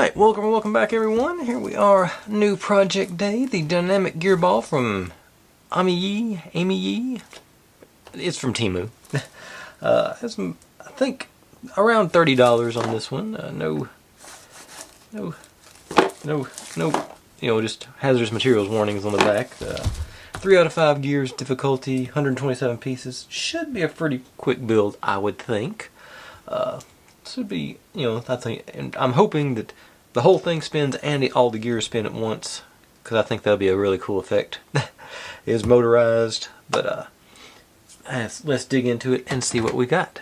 Alright, welcome back everyone. Here we are, new project day, the dynamic gear ball from Amy Yee. It's from Temu. Has some, I think, around $30 on this one. No, just hazardous materials warnings on the back. 3 out of 5 gears, difficulty, 127 pieces. Should be a pretty quick build, I would think. Should be, I think, and I'm hoping that the whole thing spins and all the gears spin at once, because I think that'll be a really cool effect. It's motorized, but let's dig into it and see what we got.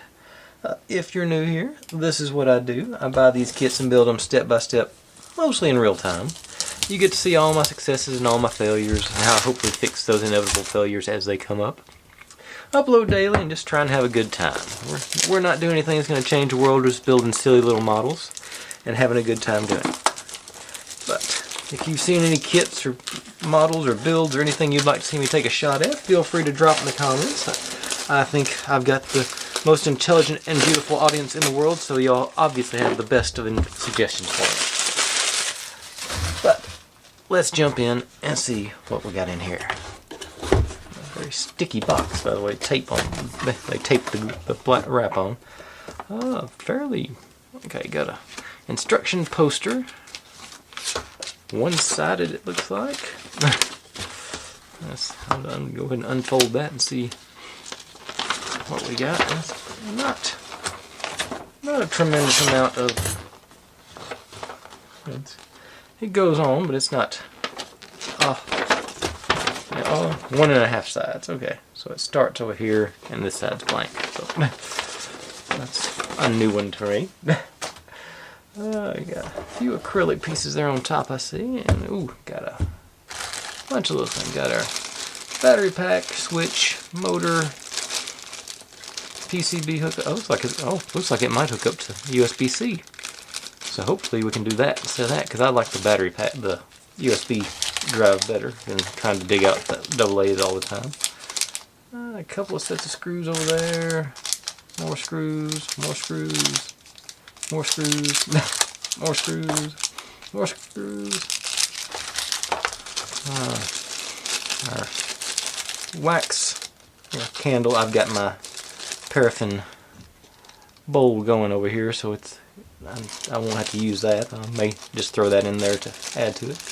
If you're new here, this is what I do. I buy these kits and build them step by step, mostly in real time. You get to see all my successes and all my failures, and how I hopefully fix those inevitable failures as they come up. Upload daily and just try and have a good time. We're not doing anything that's going to change the world, just building silly little models and having a good time doing it. But if you've seen any kits or models or builds or anything you'd like to see me take a shot at, feel free to drop in the comments. I think I've got the most intelligent and beautiful audience in the world, so y'all obviously have the best of suggestions for me. But let's jump in and see what we got in here. Very sticky box, by the way. Tape on. They taped the black wrap on. Fairly. Okay, got a instruction poster. One-sided, it looks like. I'll go ahead and unfold that and see what we got. It's not a tremendous amount of. It goes on, but it's not. 1.5 sides. Okay, so it starts over here, and this side's blank. So that's a new one to me. We got a few acrylic pieces there on top, I see, and got a bunch of little things. Got our battery pack, switch, motor, PCB hookup. Looks like it might hook up to USB-C. So hopefully we can do that instead of that, because I like the battery pack, the USB drive better than trying to dig out that AA all the time. A couple of sets of screws over there. More screws, more screws, more screws, more screws, more screws. Our wax candle. I've got my paraffin bowl going over here, so I won't have to use that. I may just throw that in there to add to it.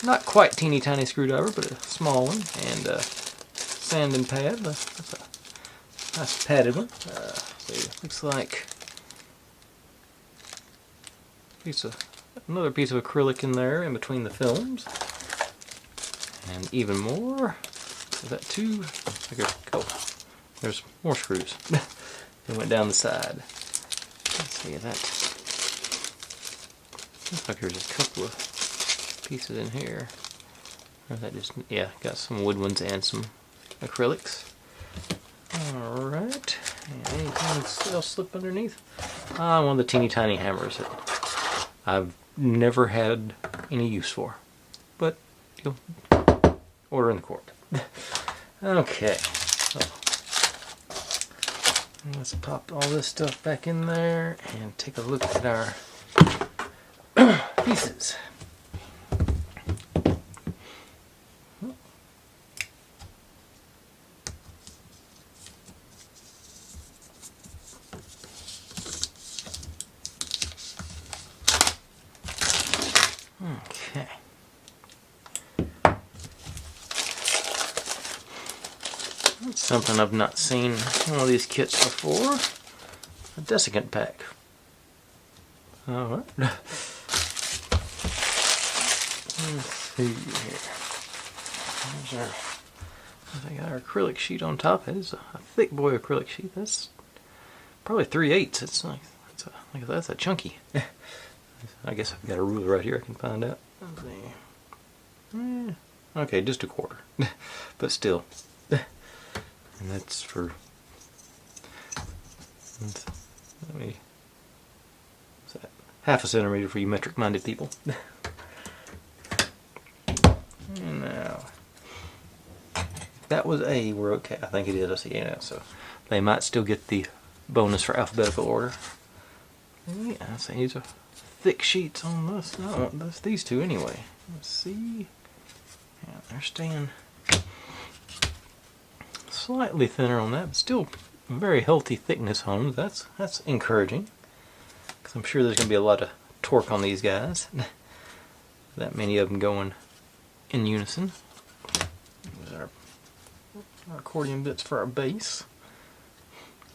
Not quite teeny tiny screwdriver, but a small one, and sanding pad. That's a nice padded one. Looks like another piece of acrylic in there in between the films, and even more. Is that two? There's more screws. They went down the side. Let's see that. Looks like there's a couple of pieces in here. Or is that just, got some wood ones and some acrylics. Alright. Anything else slip underneath? One of the teeny tiny hammers that I've never had any use for. But you'll order in the court. Okay. So let's pop all this stuff back in there and take a look at our pieces. Okay. That's something I've not seen in one of these kits before. A desiccant pack. Alright. Let's see here. I got our acrylic sheet on top. It is a thick boy acrylic sheet. That's probably 3/8. It's like that's a chunky. I guess I've got a ruler right here I can find out. Let's see. Okay, just 1/4. But still. And that's for... what's that? 1/2 centimeter for you metric-minded people. And now... that was A, we're okay. I think it is. I see now. So they might still get the bonus for alphabetical order. Yeah, so these are thick sheets on this. I don't want this, these two anyway. Let's see. Yeah, they're staying slightly thinner on that, but still very healthy thickness on them. That's encouraging, because I'm sure there's going to be a lot of torque on these guys. That many of them going in unison. These are our accordion bits for our bass.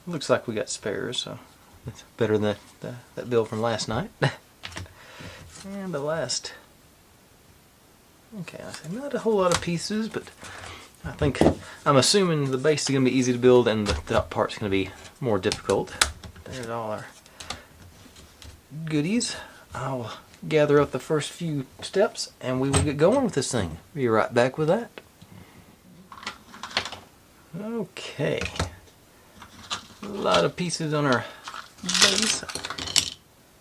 Looks like we got spares, so that's better than that build from last night. And the last, okay, I say not a whole lot of pieces, but I'm assuming the base is going to be easy to build and the top part's going to be more difficult. There's all our goodies. I'll gather up the first few steps and we will get going with this thing. Be right back with that. Okay. A lot of pieces on our base.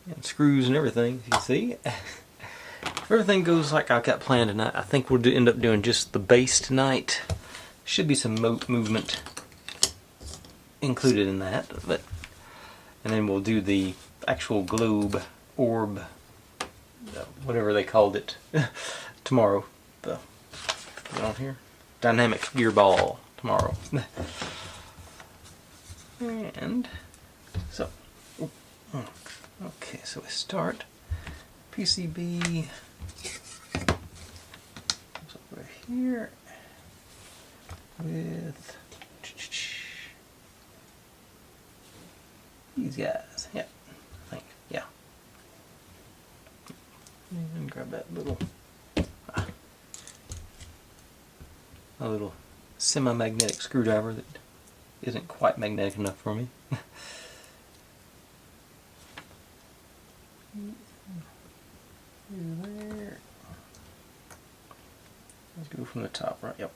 And screws and everything, as you see. If everything goes like I've got planned tonight, I think we'll end up doing just the base tonight. Should be some movement included in that, and then we'll do the actual globe, orb, whatever they called it, tomorrow. Put it on here. Dynamic gear ball tomorrow. And so, okay, so we start PCB over here with these guys. Yeah, I think, yeah. And grab that little a little semi-magnetic screwdriver that isn't quite magnetic enough for me. There. Let's go from the top, right? Yep.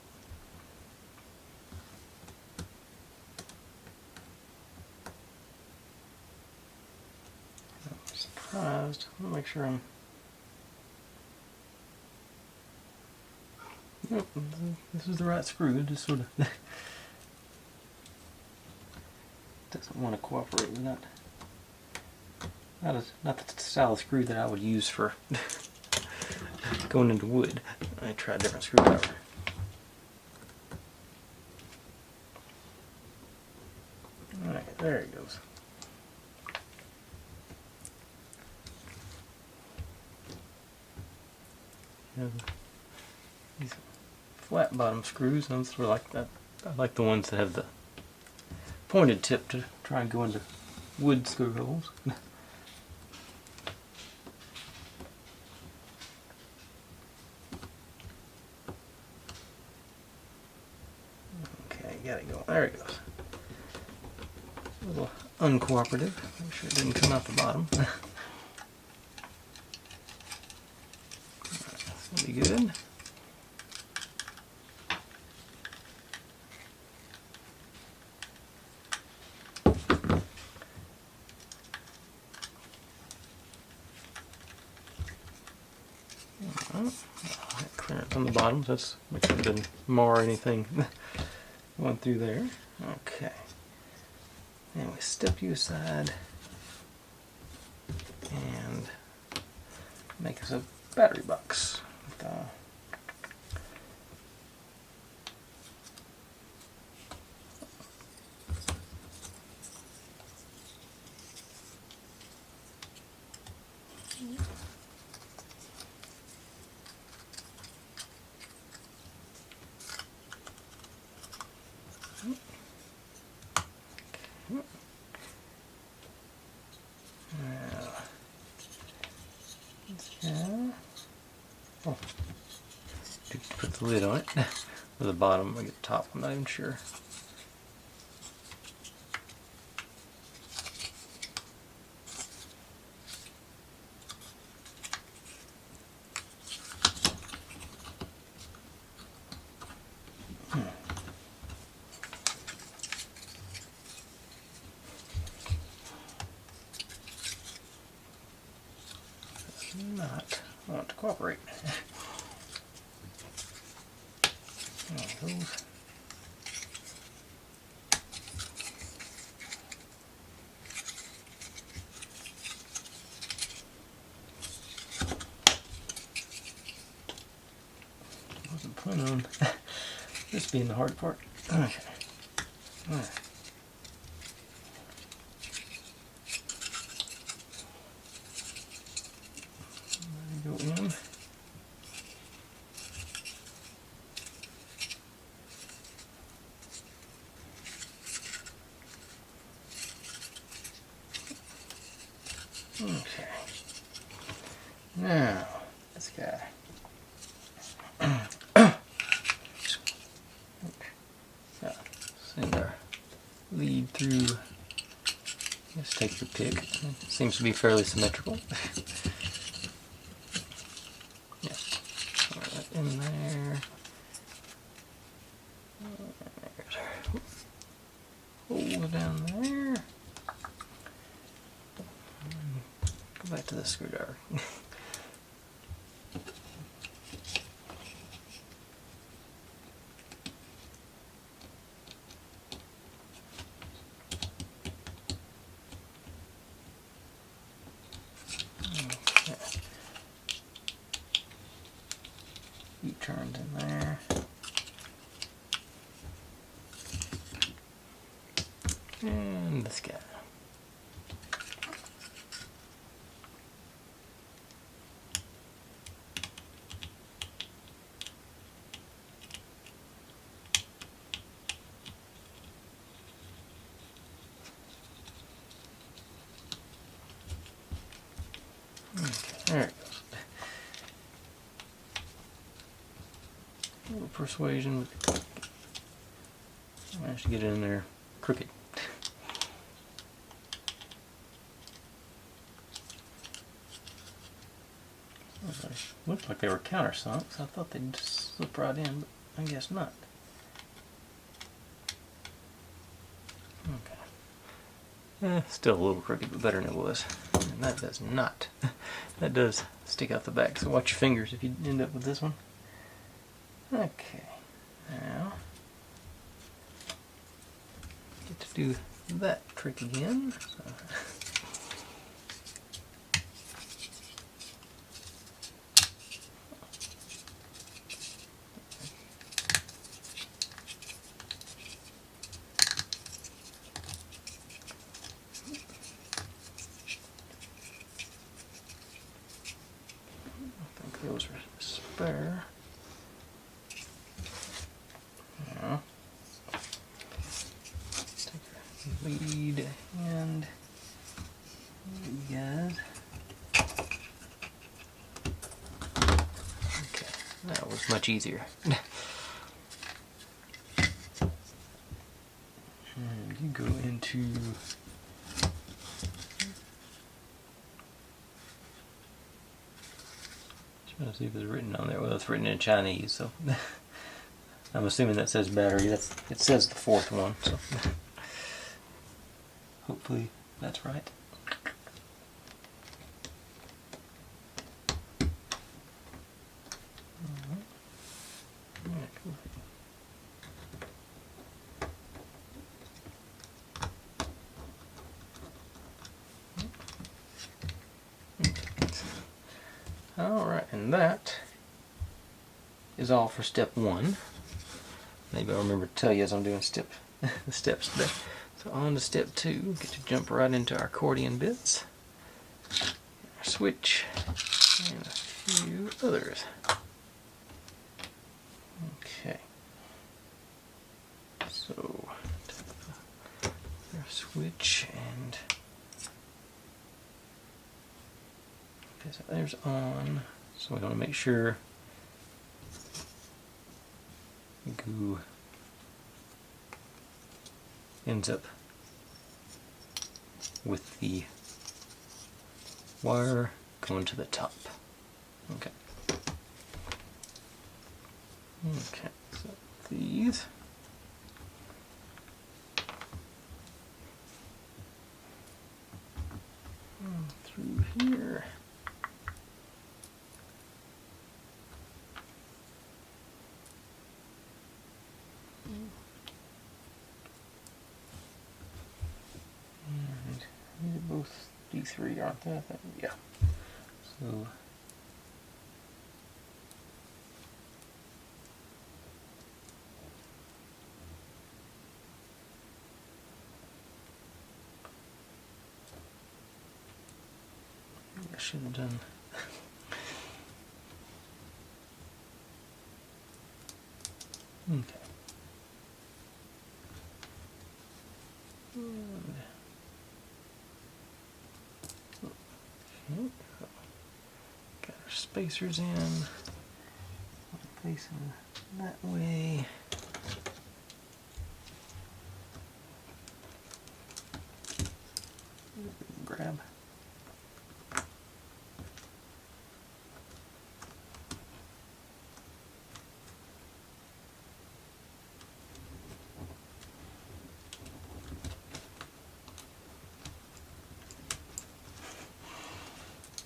I'm surprised. I'll make sure I'm. Nope, this is the right screw. It just sort of doesn't want to cooperate with that. Not the style of screw that I would use for going into wood. I tried a different screwdriver. Alright, there it goes. These flat bottom screws, and sort of like that. I like the ones that have the pointed tip to try and go into wood screw holes. Okay, got it going. There it goes. A little uncooperative. Make sure it didn't come out the bottom. That's gonna be good. Clearance on the bottom, so that's make sure it doesn't mar anything going through there. Okay. And we step you aside and make us a battery box. With, oh, put the lid on it. Or the bottom, maybe the top, I'm not even sure. Not want to cooperate. Those. This being the hard part. Okay. All right. Go in. Okay. Now, this guy. Send our lead through. Just take your pick. It seems to be fairly symmetrical. Yeah. Throw that in there. There's hole down there. Go back to the screwdriver. U-turns in there. And this guy. Okay, there it goes. A little persuasion with the managed to get it in there crooked. Looked like they were countersunks. I thought they'd just slip right in, but I guess not. Okay. Still a little crooked, but better than it was. And that does not. That does stick out the back, so watch your fingers if you end up with this one. Okay. Now, get to do that trick again. So. Those are spare. Now, take the lead and you guys. Okay, that was much easier. And you go into trying to see if it's written on there. Well, it's written in Chinese, so I'm assuming that says battery. It says the fourth one, so hopefully that's right. Alright, and that is all for step one. Maybe I'll remember to tell you as I'm doing the steps today. So on to step two, get to jump right into our accordion bits, our switch, and a few others. Okay. So, our switch and okay, so there's on. So we want to make sure the goo ends up with the wire going to the top. Okay. Okay, so these. Through here. And these are both D3, aren't they? Yeah. So should have done. Okay. Okay. Got our spacers in. Facing that way. Grab.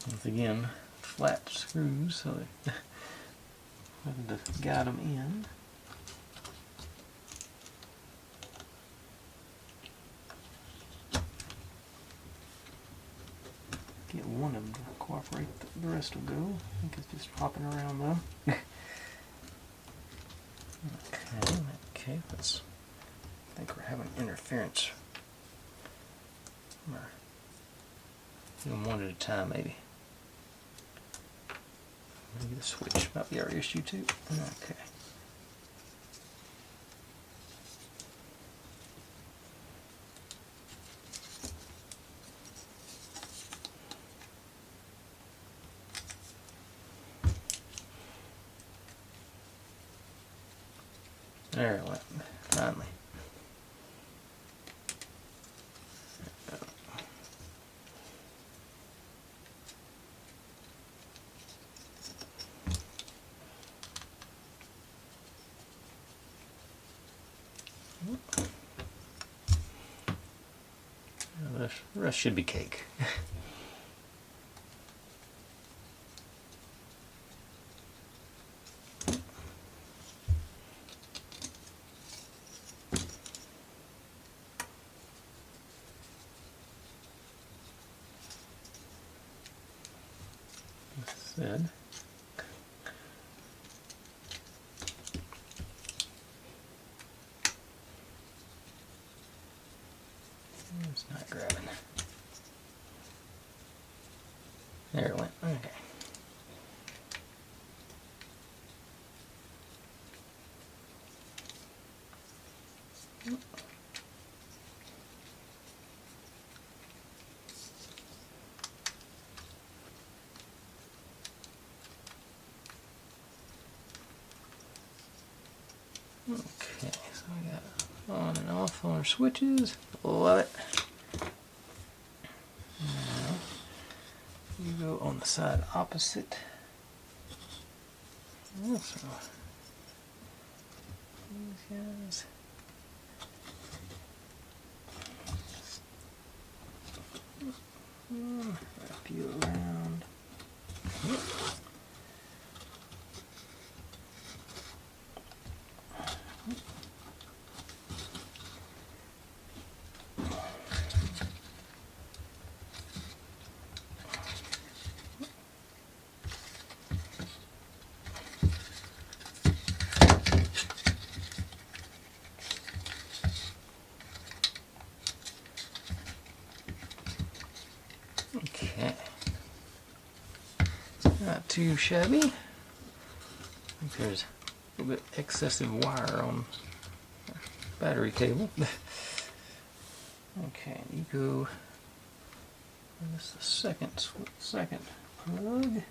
Once again, flat screws, so they having to guide them in. Get one of them to cooperate, the rest will go. I think it's just hopping around though. Okay, let's. I think we're having interference. Do them one at a time, maybe. Maybe the switch might be our issue too. Okay. There it went, finally. The rest should be cake. Said. It's not grabbing. There it went. Okay. Okay, so we got on and off on our switches. Love it. Now, you go on the side opposite. So, these guys. Wrap you around. Okay. Not too shabby. I think there's a little bit excessive wire on battery cable. Okay, you go. This is the second plug.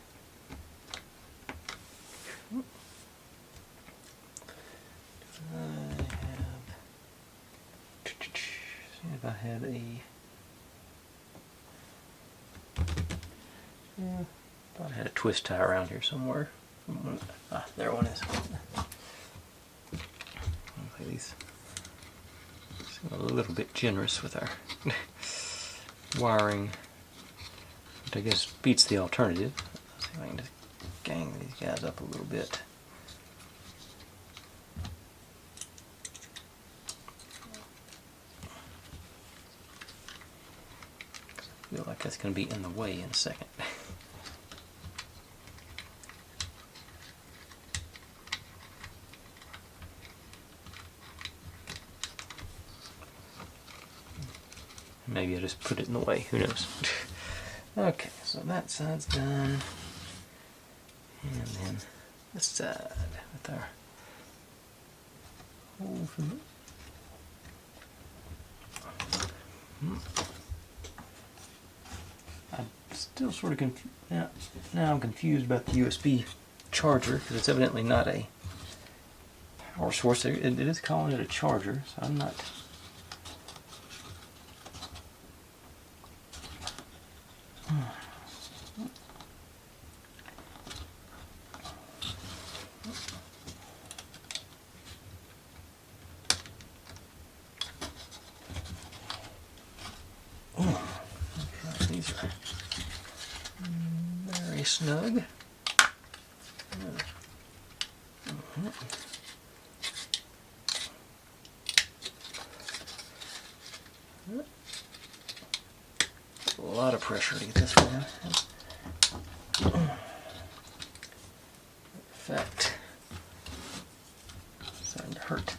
See if I had a. Yeah, thought I had a twist tie around here somewhere. Ah, there one is. Okay, these seem a little bit generous with our wiring, which I guess beats the alternative. Let's see if I can just gang these guys up a little bit. I feel like that's going to be in the way in a second. Maybe I just put it in the way, who knows. Okay, So that side's done. And then this side with our hole for the I'm still sort of confused. Now I'm confused about the USB charger because it's evidently not a power source. It is calling it a charger, so I'm not. Okay, these are very snug. A lot of pressure to get this one in. In fact, it's starting to hurt.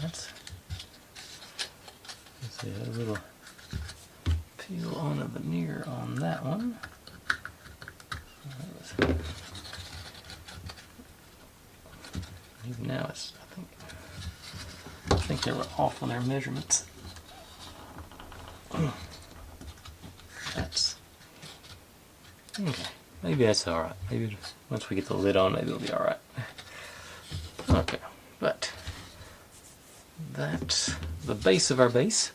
Let's see, a little peel on a veneer on that one. Even now, it's I think they were off on their measurements. That's okay. Maybe that's all right. Maybe once we get the lid on, maybe it'll be all right. Okay, but that's the base of our base.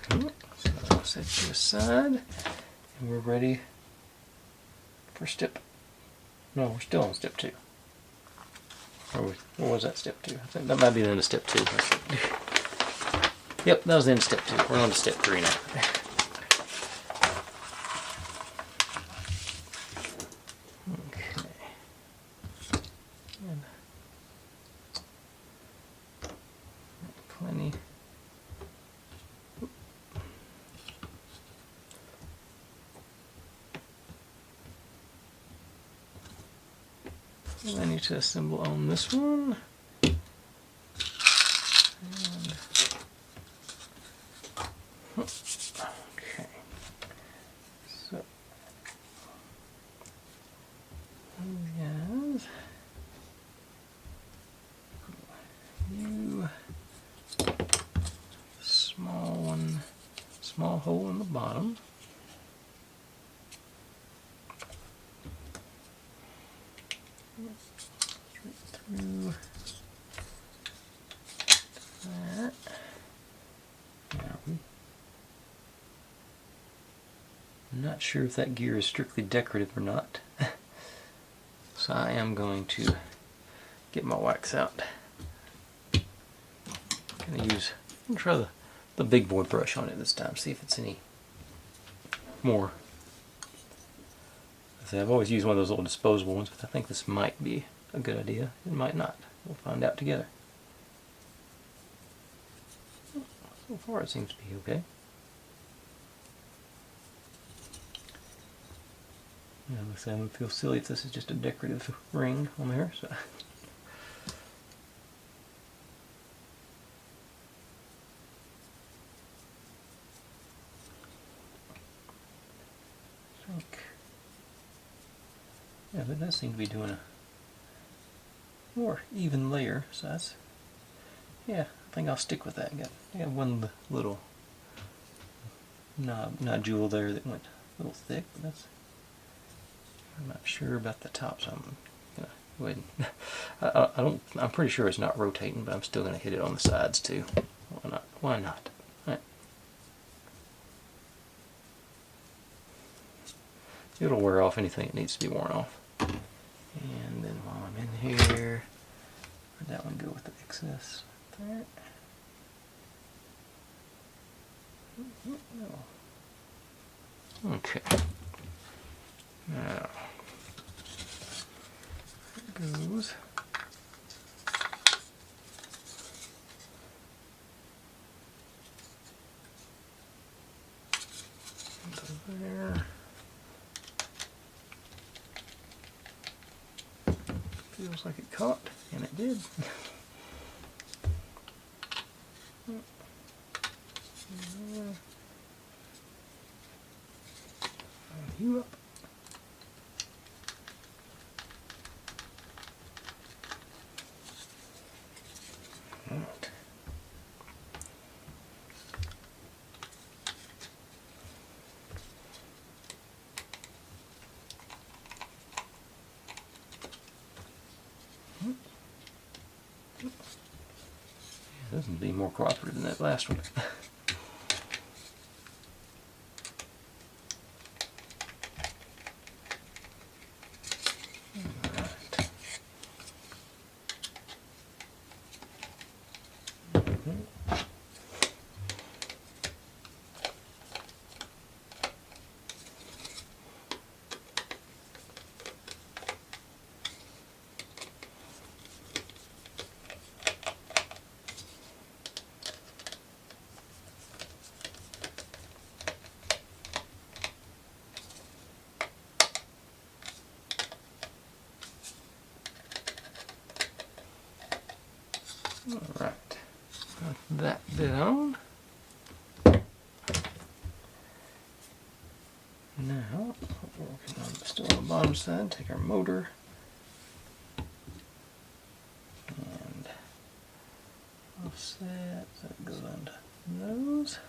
So I'll set you aside, and we're ready for step. No, we're still on step 2. Or was that step 2? I think that might be the end of step 2. Yep, that was the end of step 2. We're on to step 3 now. Okay. And plenty. I need to assemble on this one. And okay. So yes. You small one, small hole in the bottom. Through that. Now, I'm not sure if that gear is strictly decorative or not. So I am going to get my wax out. I'm going to try the big boy brush on it this time, see if it's any more. I've always used one of those little disposable ones, but I think this might be a good idea. It might not. We'll find out together. So far it seems to be okay. Yeah, looks like I would feel silly if this is just a decorative ring on there. So. Yeah, but it does seem to be doing a more even layer, so that's, yeah, I think I'll stick with that. I got one little nodule there that went a little thick, but I'm not sure about the top, so I'm gonna go ahead and, I'm pretty sure it's not rotating, but I'm still gonna hit it on the sides too. Why not? Why not? All right. It'll wear off anything that needs to be worn off. And then while I'm in here, where'd that one go with the excess? There. Okay. Now, it goes. Into there. Feels like it caught, and it did. You up. Right. This will be more cooperative than that last one. Alright, got that bit on. Now, we're working on still on the bottom side, take our motor and offset so it goes onto those.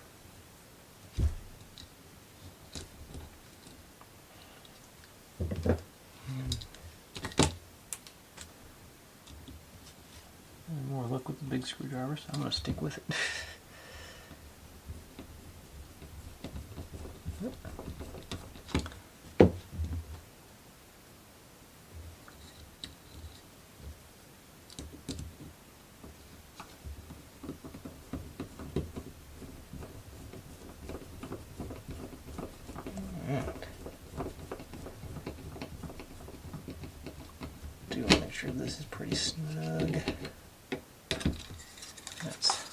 And more luck with the big screwdriver, so I'm going to stick with it. Do want to make sure this is pretty snug. That's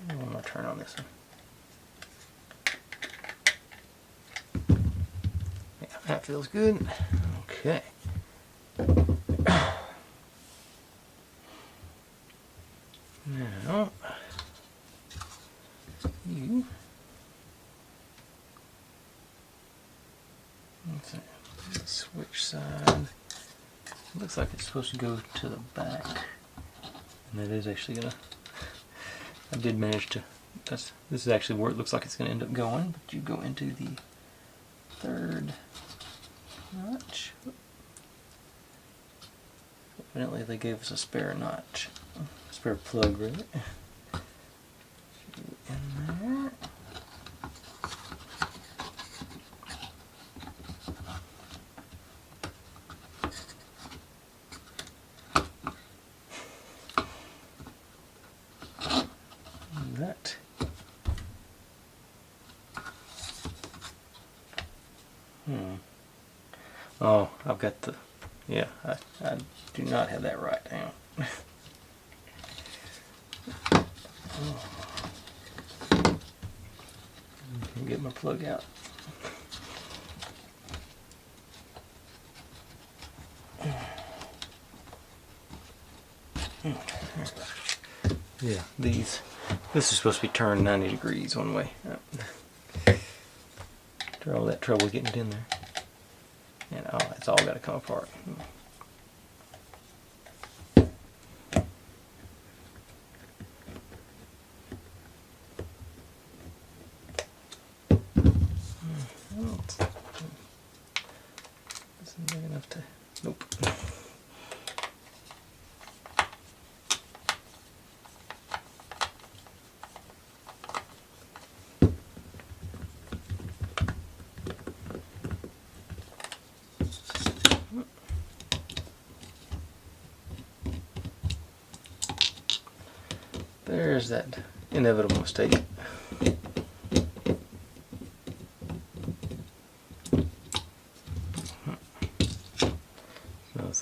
one more turn on this one. That feels good. Okay. Now, you. Let's see, switch side. Looks like it's supposed to go to the back, and that is actually gonna. I did manage to. This is actually where it looks like it's gonna end up going. But you go into the third notch. Evidently they gave us a spare notch. Spare plug, really. In there. And that. Oh, I've got the, yeah, I do not have that right down. Get my plug out. Yeah, this is supposed to be turned 90 degrees one way. After all that trouble getting it in there. And oh, it's all got to come apart. This isn't big enough to, nope. There's that inevitable mistake.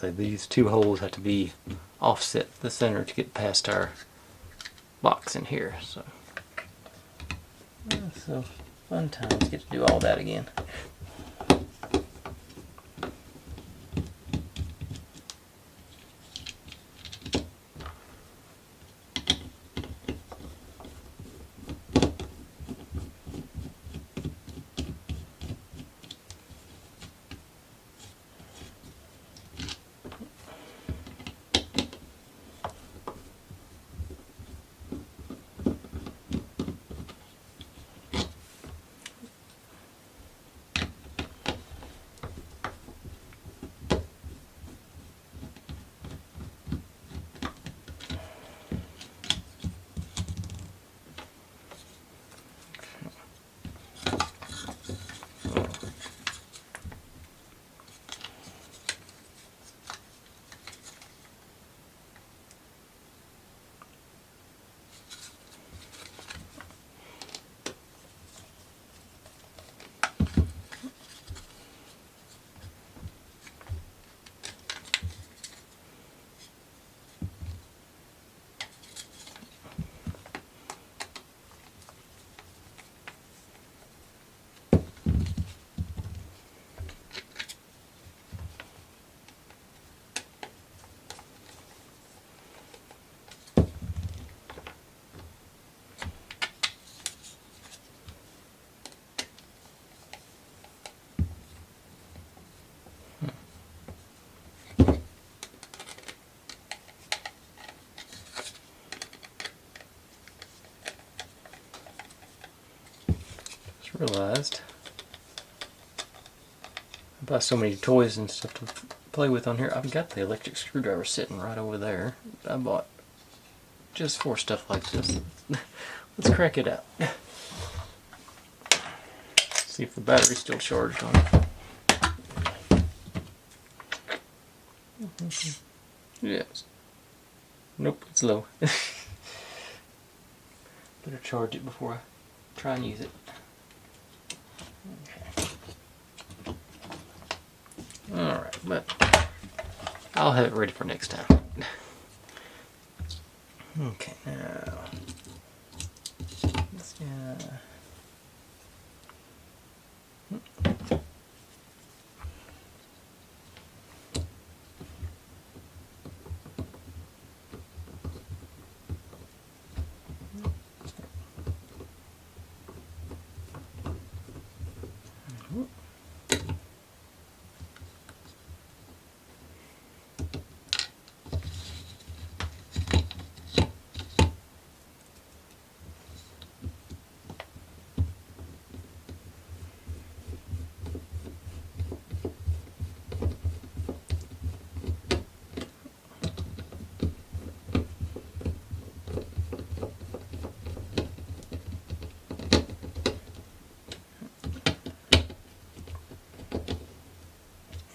say, these two holes have to be offset the center to get past our box in here. So fun times, get to do all that again. Realized I buy so many toys and stuff to play with on here. I've got the electric screwdriver sitting right over there I bought just for stuff like this. Let's crack it out. See if the battery's still charged on it. Yes. Nope, it's low. Better charge it before I try and use it. Alright, but I'll have it ready for next time. Okay, now let's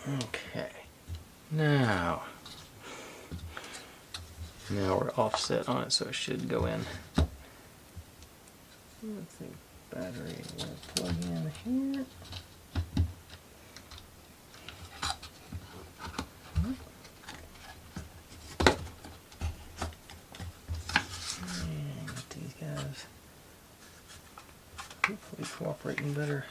okay. Now we're offset on it, so it should go in. Let's see, battery will plug in here. And get these guys hopefully cooperating better.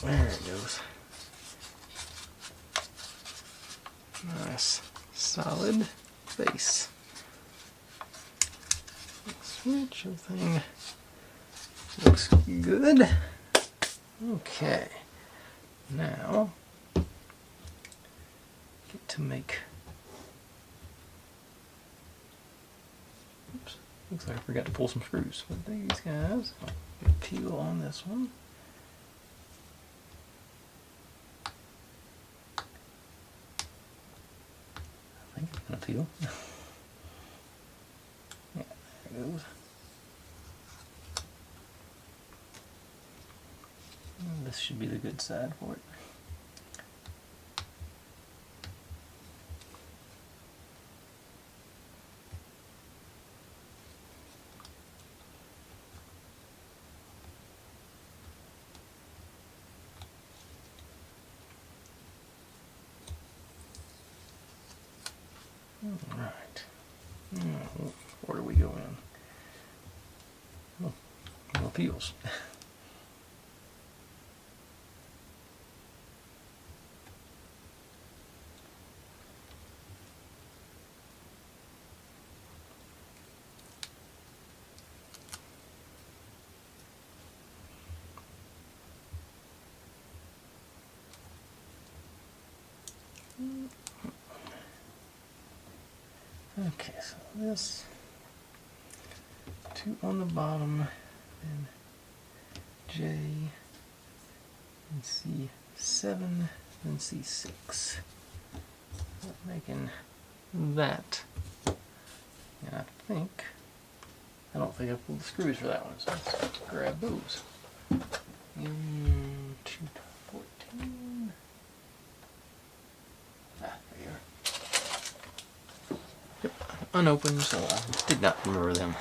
There it goes. Nice, solid base. Switch, everything looks good. Okay, now get to make. Oops, looks like I forgot to pull some screws. But these guys, I'll get a peel on this one. peel. Yeah, there it goes. And this should be the good side for it. Alright. Where do we go in? Oh, more peels. Okay, so this 2 on the bottom, then J, and C7, and C6. Making that. And I don't think I pulled the screws for that one, so let's grab those. 214. Ah, there you are. Yep, unopened, so I did not remember them.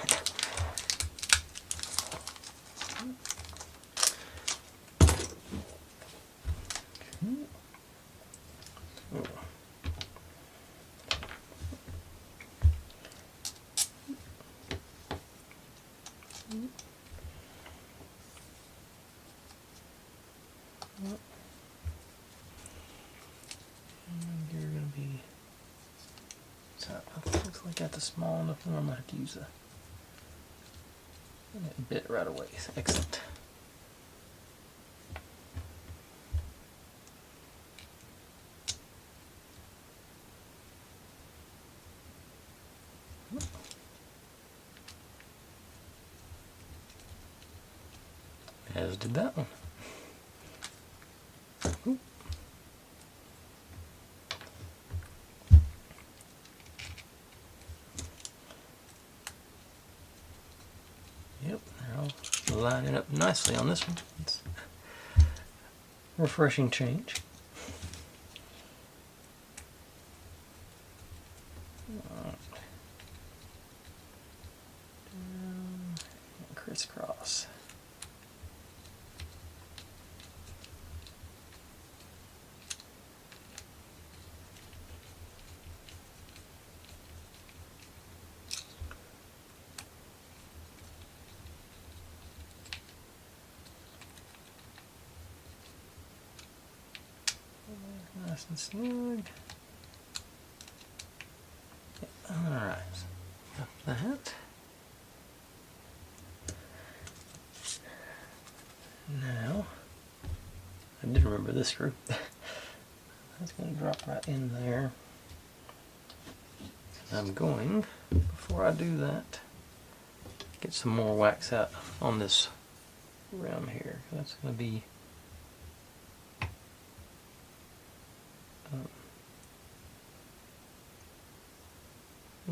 You're going to be, so looks like that's a small enough one. I'm going to have to use a bit right away. Excellent. As did that one. Ooh. Yep, they're all lining up nicely on this one. It's a refreshing change. Down and crisscross. Nice and snug. Yep. Alright, got that. Now, I did remember this screw. That's going to drop right in there. I'm going, before I do that, get some more wax out on this rim here. That's going to be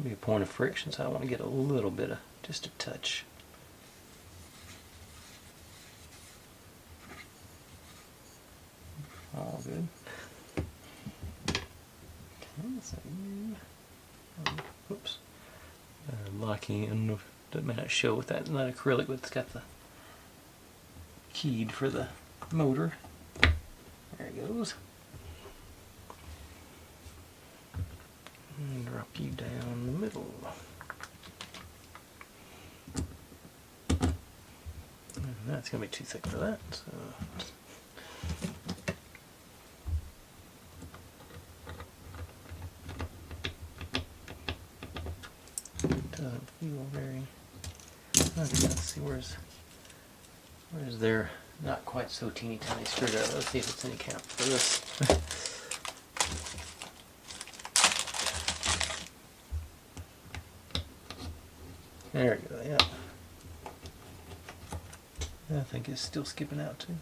a point of friction, so I want to get a little bit of, just a touch. All good. Okay, so oops. Locking in, that may not show with that acrylic, but it's got the keyed for the motor. There it goes. And drop you down the middle. And that's going to be too thick for that, so it doesn't feel very. Okay, let's see where's their not quite so teeny tiny screwdriver. Let's see if it's any count for this. There we go, yeah. I think it's still skipping out too.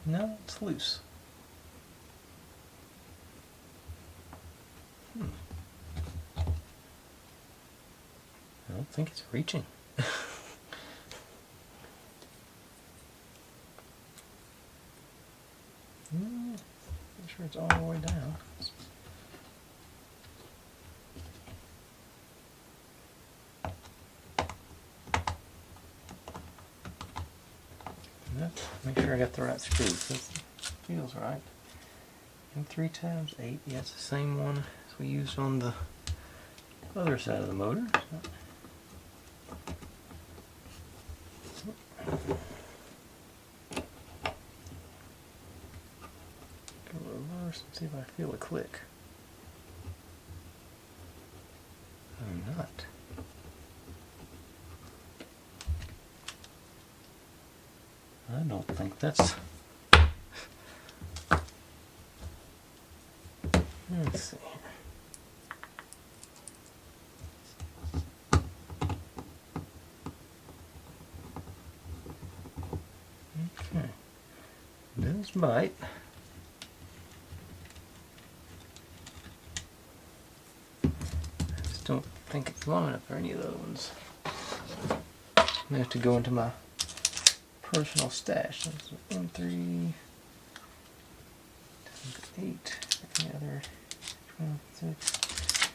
No, it's loose. think it's reaching. Make sure it's all the way down. Make sure I got the right screws. This feels right. And 3 times 8. Yeah, it's the same one as we used on the other side of the motor. Go reverse and see if I feel a click. I'm not. I don't think that's... Let's see here. Okay. This bite. I just don't think it's long enough for any of those ones. I'm gonna have to go into my personal stash. That's 1, 3, 8. Any other 12, 6.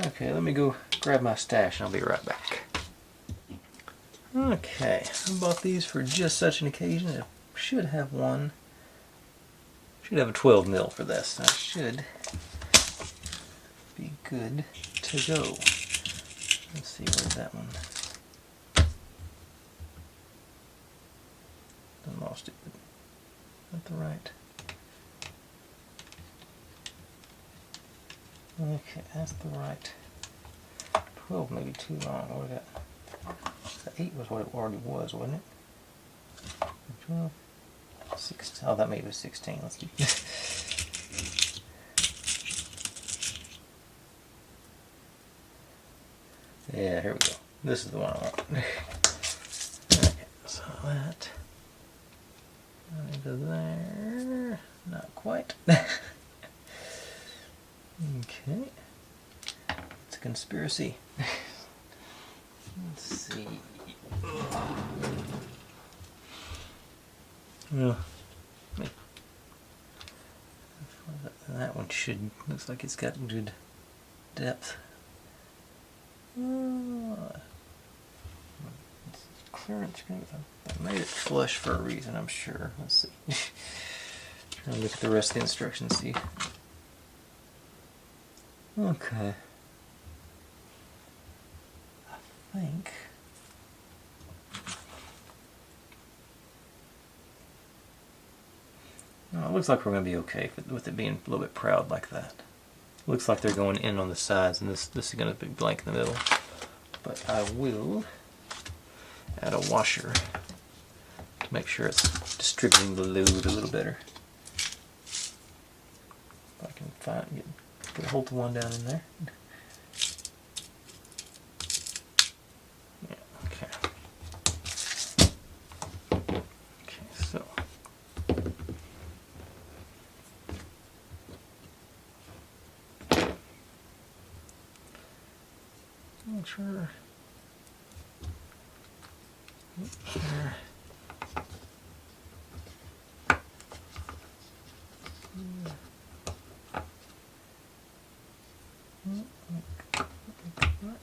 Okay, let me go grab my stash and I'll be right back. Okay, I bought these for just such an occasion. I should have one. Should have a 12 mil for this. That should be good to go. Let's see, where's that one? I lost it. Is that the right? Okay, that's the right. 12 may be too long. What we got? The 8 was what it already was, wasn't it? 12, 16. Oh, that maybe was 16. Let's keep. Yeah, here we go. This is the one I want. Okay, so that into there. Not quite. Okay. It's a conspiracy. Let's see. Well, that one should, looks like it's got good depth. Clearance. I made it flush for a reason, I'm sure. Let's see. Trying to look at the rest of the instructions, see. Okay. I think. No, it looks like we're going to be okay with it being a little bit proud like that. Looks like they're going in on the sides, and this is going to be blank in the middle. But I will add a washer to make sure it's distributing the load a little better. If I can get a hold of one down in there. Yeah, okay. Okay, so. Make sure. There.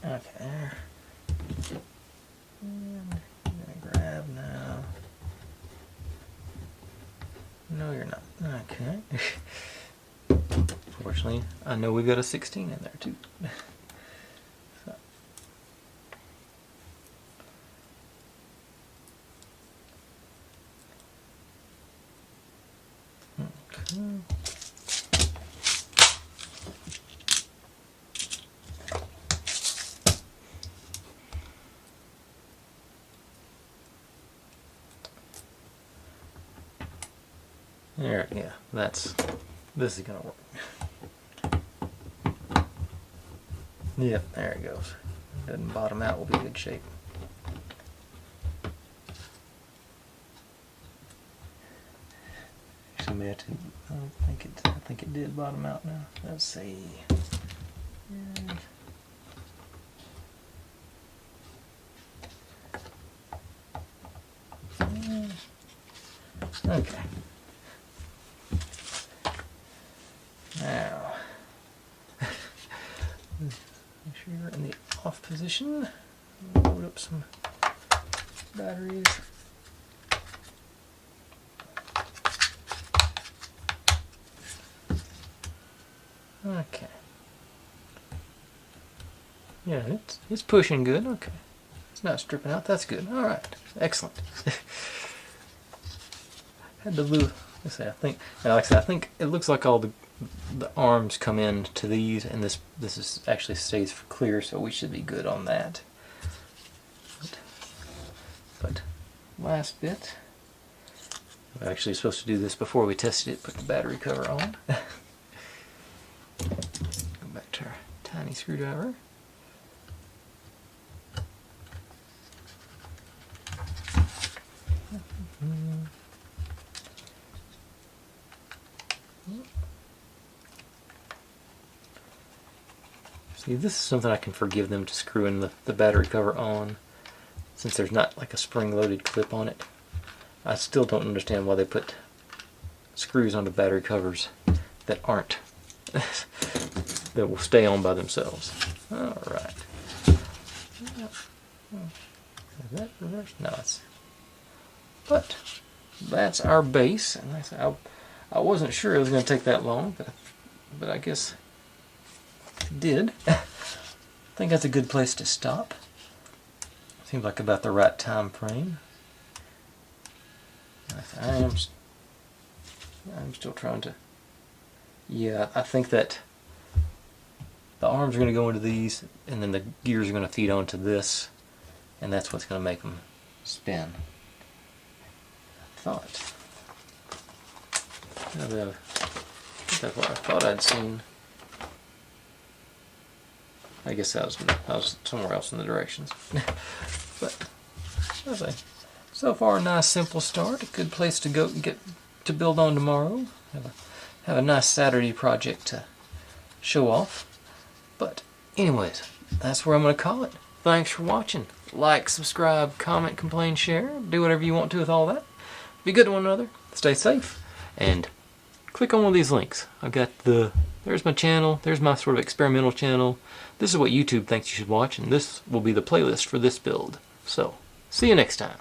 Okay, there. And grab now. No, you're not. Okay. Fortunately, I know we've got a 16 in there too. So. Okay. There, yeah, this is gonna work. Yep, there it goes. Doesn't bottom out, will be in good shape. Actually, may have to, I think it did bottom out now. Let's see. And Okay. Now, make sure you're in the off position. Load up some batteries. Okay. Yeah, it's pushing good. Okay. It's not stripping out. That's good. All right. Excellent. Had to lose. Let's see. I think. Now, like I said, I think it looks like all the arms come in to these, and this is actually stays clear, so we should be good on that. But last bit. We're actually supposed to do this before we tested it. Put the battery cover on. Go back to our tiny screwdriver. See, this is something I can forgive them to screw in the battery cover on, since there's not like a spring-loaded clip on it. I still don't understand why they put screws on the battery covers that aren't, that will stay on by themselves. Alright. Is that reversed? No, but that's our base. And like I said, I wasn't sure it was going to take that long, but I guess it did. I think that's a good place to stop. Seems like about the right time frame. I'm still trying to. Yeah, I think that the arms are going to go into these, and then the gears are going to feed onto this, and that's what's going to make them spin. I thought I'd seen. I guess I was somewhere else in the directions. But I'll say, so far a nice simple start. A good place to go get to build on tomorrow. Have a nice Saturday project to show off. But anyways, that's where I'm going to call it. Thanks for watching. Like, subscribe, comment, complain, share. Do whatever you want to with all that. Be good to one another. Stay safe. And click on one of these links. I've got there's my channel. There's my sort of experimental channel. This is what YouTube thinks you should watch. And this will be the playlist for this build. So, see you next time.